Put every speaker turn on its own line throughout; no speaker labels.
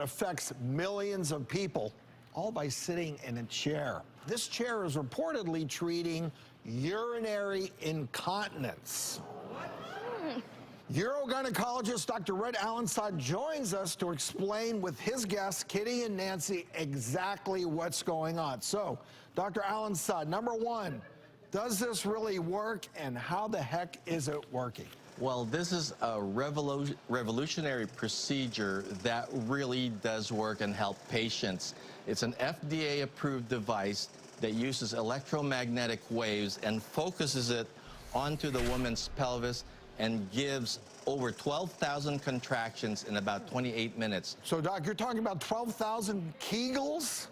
Affects millions of people, all by sitting in a chair. This chair is reportedly treating urinary incontinence. Urogynecologist Dr. Red Allensod joins us to explain with his guests, Kitty and Nancy, exactly what's going on. So, Dr. Allensod, number one, does this really work, and how the heck is it working?
Well, this is a revolutionary procedure that really does work and help patients. It's an FDA-approved device that uses electromagnetic waves and focuses it onto the woman's pelvis and gives over 12,000 contractions in about 28 minutes.
So, Doc, you're talking about 12,000 Kegels?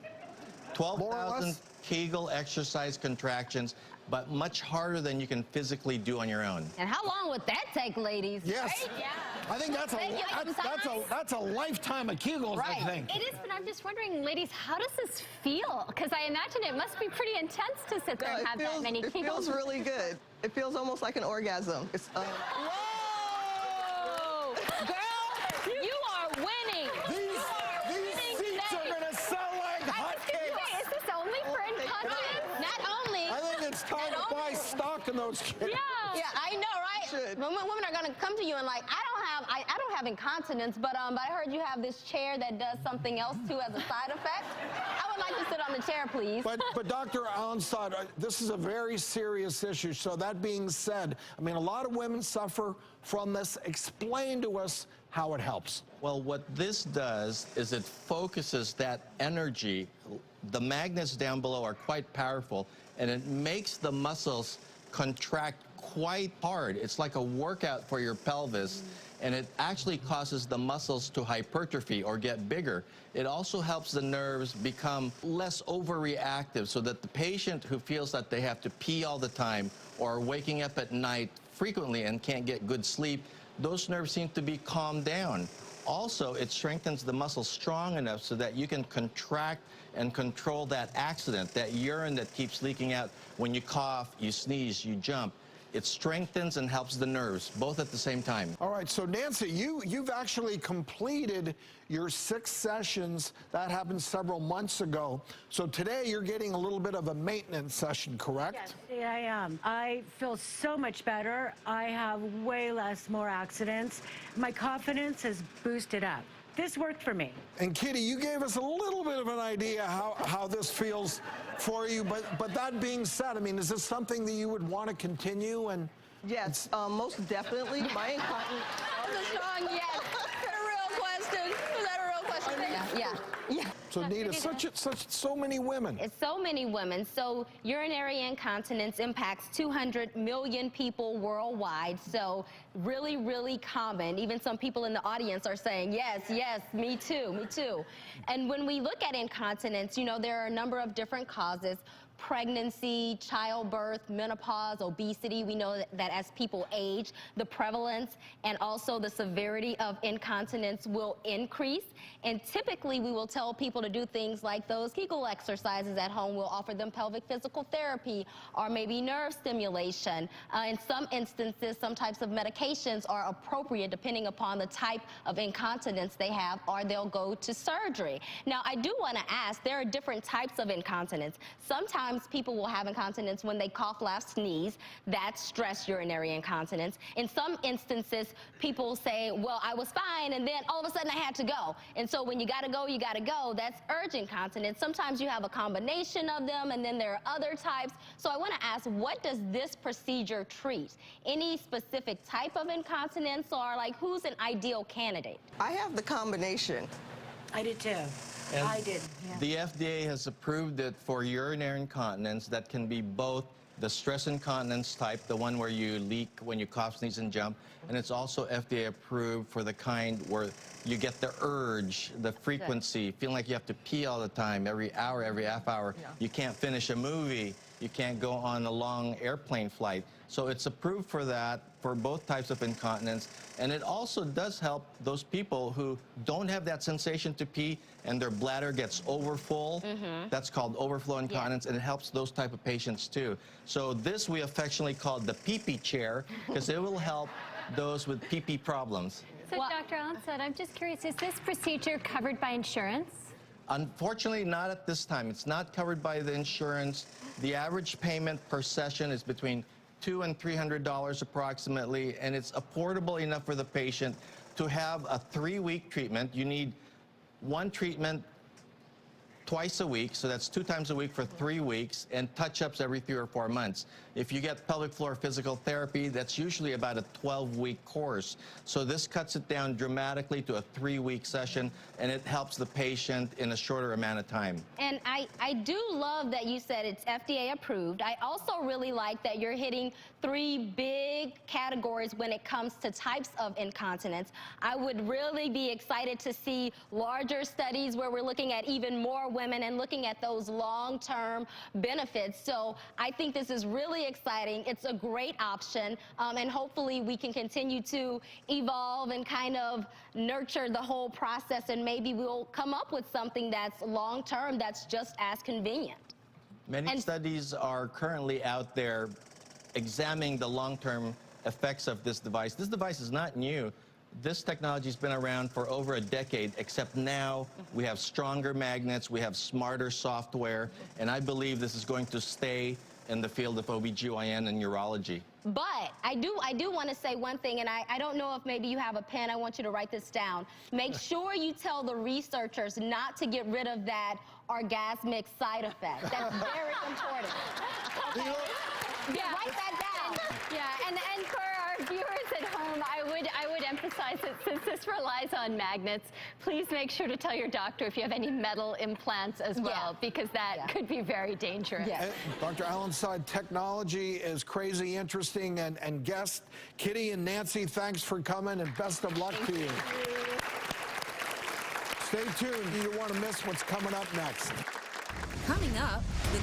12,000 Kegel exercise contractions, but much harder than you can physically do on your own.
And how long would that take, ladies?
Yes.
Right? Yeah.
I think that's a lifetime of Kegels,
right.
I think.
It is, but I'm just wondering, ladies, how does this feel? Because I imagine it must be pretty intense to sit there and have that many Kegels.
It feels really good. It feels almost like an orgasm. It's,
Whoa! Girl, you are winning.
These seats are going to sell like hotcakes.
Is this only for incontinence?
Not only.
I think it's time to buy stock in those kids.
Yeah.
Yeah, I know, right?
Should.
Women are gonna come to you and like, I don't have incontinence, but I heard you have this chair that does something else too as a side effect. I would like to sit on the chair, please.
But Dr. Allensod, this is a very serious issue. So that being said, I mean, a lot of women suffer from this. Explain to us how it helps.
Well, what this does is it focuses that energy. The magnets down below are quite powerful, and it makes the muscles contract quite hard. It's like a workout for your pelvis, and it actually causes the muscles to hypertrophy or get bigger. It also helps the nerves become less overreactive, so that the patient who feels that they have to pee all the time or waking up at night frequently and can't get good sleep, those nerves seem to be calmed down. Also, it strengthens the muscles strong enough so that you can contract and control that accident, that urine that keeps leaking out when you cough, you sneeze, you jump. It strengthens and helps the nerves, both at the same time.
All right, so Nancy, you've actually completed your 6 sessions. That happened several months ago. So today you're getting a little bit of a maintenance session, correct?
Yes, I am. I feel so much better. I have way more accidents. My confidence has boosted up. This worked for me.
And Kitty, you gave us a little bit of an idea how this feels for you, but that being said, I mean, is this something that you would want to continue? And
yes, most definitely. My incontinence.
That's a strong yes. A real question. Is that a real question? Yeah.
so Nita, so many women.
It's so many women. So urinary incontinence impacts 200 million people worldwide. So really, really common. Even some people in the audience are saying, yes, yes, me too, me too. And when we look at incontinence, you know, there are a number of different causes. Pregnancy, childbirth, menopause, obesity. We know that as people age, the prevalence and also the severity of incontinence will increase. And typically, we will tell people to do things like those Kegel exercises at home. We'll offer them pelvic physical therapy or maybe nerve stimulation. In some instances, some types of medications are appropriate depending upon the type of incontinence they have, or they'll go to surgery. Now, I do want to ask, there are different types of incontinence. Sometimes people will have incontinence when they cough, laugh, sneeze. That's stress urinary incontinence. In some instances, people say, well, I was fine, and then all of a sudden I had to go. And so when you gotta go, you gotta go. That's urgent incontinence. Sometimes you have a combination of them, and then there are other types. So I wanna ask, what does this procedure treat? Any specific type of incontinence, or like who's an ideal candidate?
I have the combination.
I did too.
And
I did. Yeah.
the FDA has approved it for urinary incontinence that can be both the stress incontinence type, the one where you leak when you cough, sneeze, and jump, and it's also FDA approved for the kind where you get the urge, the frequency, feeling like you have to pee all the time, every hour, every half hour. Yeah. You can't finish a movie. You can't go on a long airplane flight. So it's approved for that, for both types of incontinence. And it also does help those people who don't have that sensation to pee and their bladder gets overfull. That's called overflow incontinence, and it helps those type of patients too. So this we affectionately call the pee-pee chair, because it will help those with pee-pee problems.
So,
Well-
Dr. Allen said, I'm just curious, is this procedure covered by insurance?
Unfortunately, not at this time. It's not covered by the insurance. The average payment per session is between $200 and $300 approximately, and it's affordable enough for the patient to have a 3-week treatment. You need one treatment twice a week, so that's 2 times a week for 3 weeks, and touch-ups every 3 or 4 months. If you get pelvic floor physical therapy, that's usually about a 12-week course. So this cuts it down dramatically to a 3-week session, and it helps the patient in a shorter amount of time.
And I do love that you said it's FDA approved. I also really like that you're hitting 3 big categories when it comes to types of incontinence. I would really be excited to see larger studies where we're looking at even more women and looking at those long-term benefits. So I think this is really exciting. It's a great option, and hopefully we can continue to evolve and kind of nurture the whole process, and maybe we'll come up with something that's long-term that's just as convenient.
Many
And-
studies are currently out there examining the long-term effects of this device. This device is not new. This technology has been around for over a decade, except now we have stronger magnets, we have smarter software, and I believe this is going to stay in the field of OBGYN and urology.
But I do want to say one thing, and I don't know if maybe you have a pen. I want you to write this down. Make sure you tell the researchers not to get rid of that orgasmic side effect. That's very important. Okay?
Yeah.
Write that down.
Yeah, and for our viewers at home, I would emphasize that since this relies on magnets, please make sure to tell your doctor if you have any metal implants as well, because that could be very dangerous.
Yeah.
And Dr. Allen said technology is crazy interesting, and guests, Kitty and Nancy, thanks for coming, and best of luck to you. Stay tuned. You don't want to miss what's coming up next.
Coming up, the